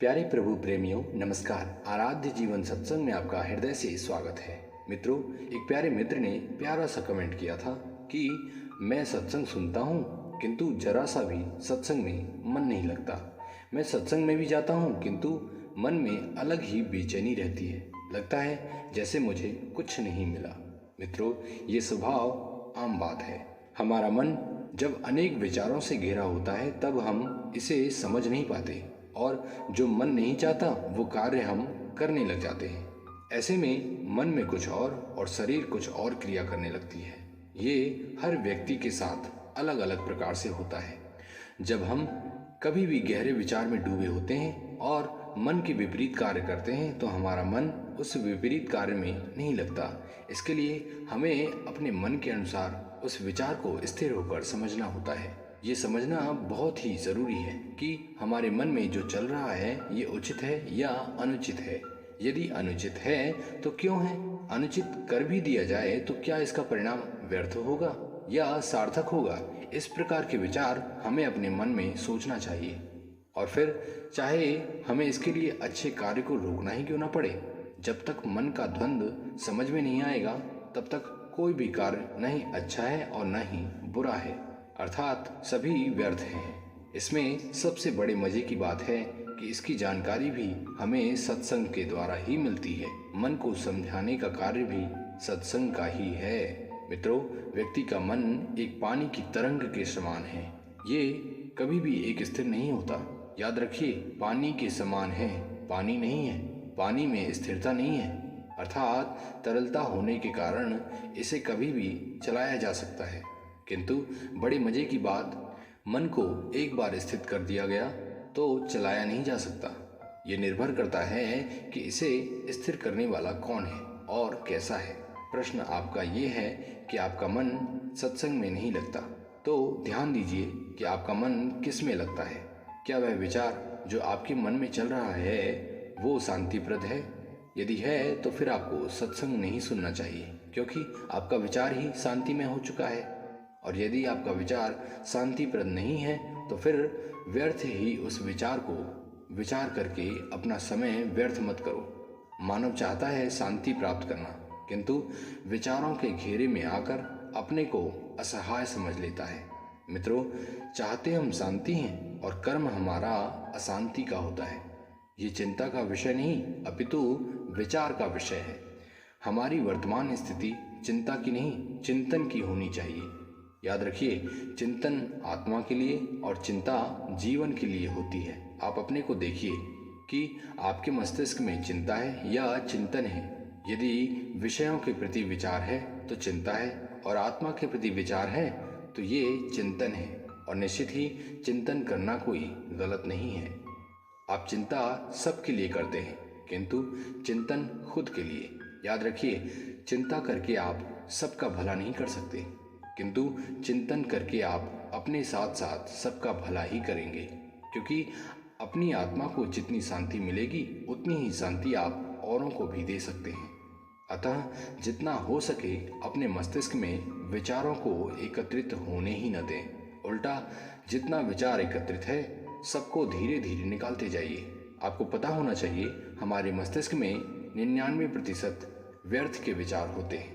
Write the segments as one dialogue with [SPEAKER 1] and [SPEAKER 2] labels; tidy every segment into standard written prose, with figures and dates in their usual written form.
[SPEAKER 1] प्यारे प्रभु प्रेमियों नमस्कार। आराध्य जीवन सत्संग में आपका हृदय से स्वागत है। मित्रों, एक प्यारे मित्र ने प्यारा सा कमेंट किया था कि मैं सत्संग सुनता हूँ किंतु जरा सा भी सत्संग में मन नहीं लगता। मैं सत्संग में भी जाता हूँ किंतु मन में अलग ही बेचैनी रहती है। लगता है जैसे मुझे कुछ नहीं मिला। मित्रों, ये स्वभाव आम बात है। हमारा मन जब अनेक विचारों से घिरा होता है तब हम इसे समझ नहीं पाते और जो मन नहीं चाहता वो कार्य हम करने लग जाते हैं। ऐसे में मन में कुछ और शरीर कुछ और क्रिया करने लगती है। ये हर व्यक्ति के साथ अलग अलग प्रकार से होता है। जब हम कभी भी गहरे विचार में डूबे होते हैं और मन के विपरीत कार्य करते हैं तो हमारा मन उस विपरीत कार्य में नहीं लगता। इसके लिए हमें अपने मन के अनुसार उस विचार को स्थिर होकर समझना होता है। ये समझना बहुत ही ज़रूरी है कि हमारे मन में जो चल रहा है ये उचित है या अनुचित है। यदि अनुचित है तो क्यों है? अनुचित कर भी दिया जाए तो क्या इसका परिणाम व्यर्थ होगा या सार्थक होगा? इस प्रकार के विचार हमें अपने मन में सोचना चाहिए और फिर चाहे हमें इसके लिए अच्छे कार्य को रोकना ही क्यों ना पड़े। जब तक मन का द्वंद्व समझ में नहीं आएगा तब तक कोई भी कार्य न ही अच्छा है और न ही बुरा है, अर्थात सभी व्यर्थ हैं। इसमें सबसे बड़े मजे की बात है कि इसकी जानकारी भी हमें सत्संग के द्वारा ही मिलती है। मन को समझाने का कार्य भी सत्संग का ही है। मित्रों, व्यक्ति का मन एक पानी की तरंग के समान है। ये कभी भी एक स्थिर नहीं होता। याद रखिए, पानी के समान है, पानी नहीं है। पानी में स्थिरता नहीं है, अर्थात तरलता होने के कारण इसे कभी भी चलाया जा सकता है। किंतु बड़े मजे की बात, मन को एक बार स्थित कर दिया गया तो चलाया नहीं जा सकता। ये निर्भर करता है कि इसे स्थिर करने वाला कौन है और कैसा है। प्रश्न आपका ये है कि आपका मन सत्संग में नहीं लगता, तो ध्यान दीजिए कि आपका मन किस में लगता है। क्या वह विचार जो आपके मन में चल रहा है वो शांतिप्रद है? यदि है तो फिर आपको सत्संग नहीं सुनना चाहिए, क्योंकि आपका विचार ही शांति में हो चुका है। और यदि आपका विचार शांतिप्रद नहीं है तो फिर व्यर्थ ही उस विचार को विचार करके अपना समय व्यर्थ मत करो। मानव चाहता है शांति प्राप्त करना, किंतु विचारों के घेरे में आकर अपने को असहाय समझ लेता है। मित्रों, चाहते हम शांति हैं और कर्म हमारा अशांति का होता है। ये चिंता का विषय नहीं अपितु विचार का विषय है। हमारी वर्तमान स्थिति चिंता की नहीं, चिंतन की होनी चाहिए। याद रखिए, चिंतन आत्मा के लिए और चिंता जीवन के लिए होती है। आप अपने को देखिए कि आपके मस्तिष्क में चिंता है या चिंतन है। यदि विषयों के प्रति विचार है तो चिंता है और आत्मा के प्रति विचार है तो ये चिंतन है। और निश्चित ही चिंतन करना कोई गलत नहीं है। आप चिंता सबके लिए करते हैं किंतु चिंतन खुद के लिए। याद रखिए, चिंता करके आप सबका भला नहीं कर सकते, किंतु चिंतन करके आप अपने साथ साथ सबका भला ही करेंगे। क्योंकि अपनी आत्मा को जितनी शांति मिलेगी उतनी ही शांति आप औरों को भी दे सकते हैं। अतः जितना हो सके अपने मस्तिष्क में विचारों को एकत्रित होने ही न दें। उल्टा जितना विचार एकत्रित है सबको धीरे धीरे निकालते जाइए। आपको पता होना चाहिए, हमारे मस्तिष्क में 99% व्यर्थ के विचार होते हैं,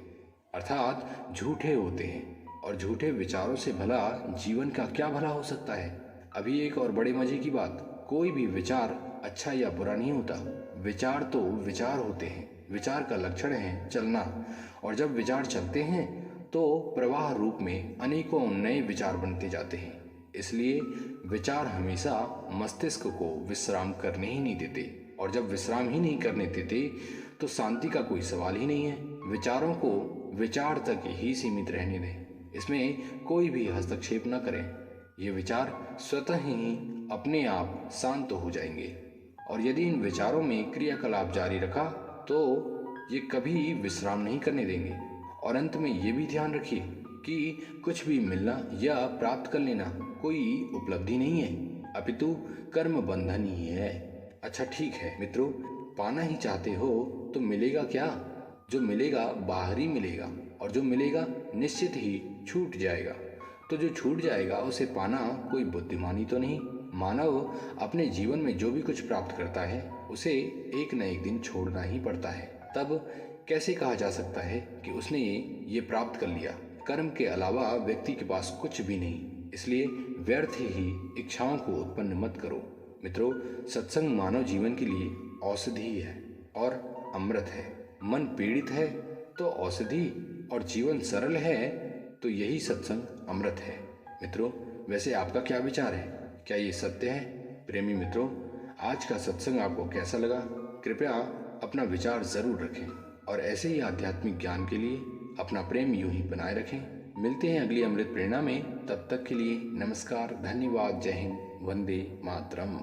[SPEAKER 1] अर्थात झूठे होते हैं। और झूठे विचारों से भला जीवन का क्या भला हो सकता है? अभी एक और बड़े मजे की बात, कोई भी विचार अच्छा या बुरा नहीं होता। विचार तो विचार होते हैं। विचार का लक्षण है चलना, और जब विचार चलते हैं तो प्रवाह रूप में अनेकों नए विचार बनते जाते हैं। इसलिए विचार हमेशा मस्तिष्क को विश्राम करने ही नहीं देते, और जब विश्राम ही नहीं करने देते तो शांति का कोई सवाल ही नहीं है। विचारों को विचार तक ही सीमित रहने दें, इसमें कोई भी हस्तक्षेप न करें। ये विचार स्वतः ही अपने आप शांत हो जाएंगे। और यदि इन विचारों में क्रियाकलाप जारी रखा तो ये कभी विश्राम नहीं करने देंगे। और अंत में ये भी ध्यान रखिए कि कुछ भी मिलना या प्राप्त कर लेना कोई उपलब्धि नहीं है, अपितु कर्म बंधन ही है। अच्छा ठीक है मित्रों, पाना ही चाहते हो तो मिलेगा क्या? जो मिलेगा बाहर ही मिलेगा, और जो मिलेगा निश्चित ही छूट जाएगा। तो जो छूट जाएगा उसे पाना कोई बुद्धिमानी तो नहीं, मानव अपने जीवन में जो भी कुछ प्राप्त करता है उसे एक न एक दिन छोड़ना ही पड़ता है। तब कैसे कहा जा सकता है कि उसने ये प्राप्त कर लिया। कर्म के अलावा व्यक्ति के पास कुछ भी नहीं, इसलिए व्यर्थ ही इच्छाओं को उत्पन्न मत करो। मित्रों, सत्संग मानव जीवन के लिए औषधि है और अमृत है। मन पीड़ित है तो औषधि, और जीवन सरल है तो यही सत्संग अमृत है। मित्रों, वैसे आपका क्या विचार है? क्या ये सत्य है? प्रेमी मित्रों, आज का सत्संग आपको कैसा लगा? कृपया अपना विचार जरूर रखें और ऐसे ही आध्यात्मिक ज्ञान के लिए अपना प्रेम यूं ही बनाए रखें। मिलते हैं अगली अमृत प्रेरणा में। तब तक के लिए नमस्कार, धन्यवाद, जय हिंद, वंदे मातरम।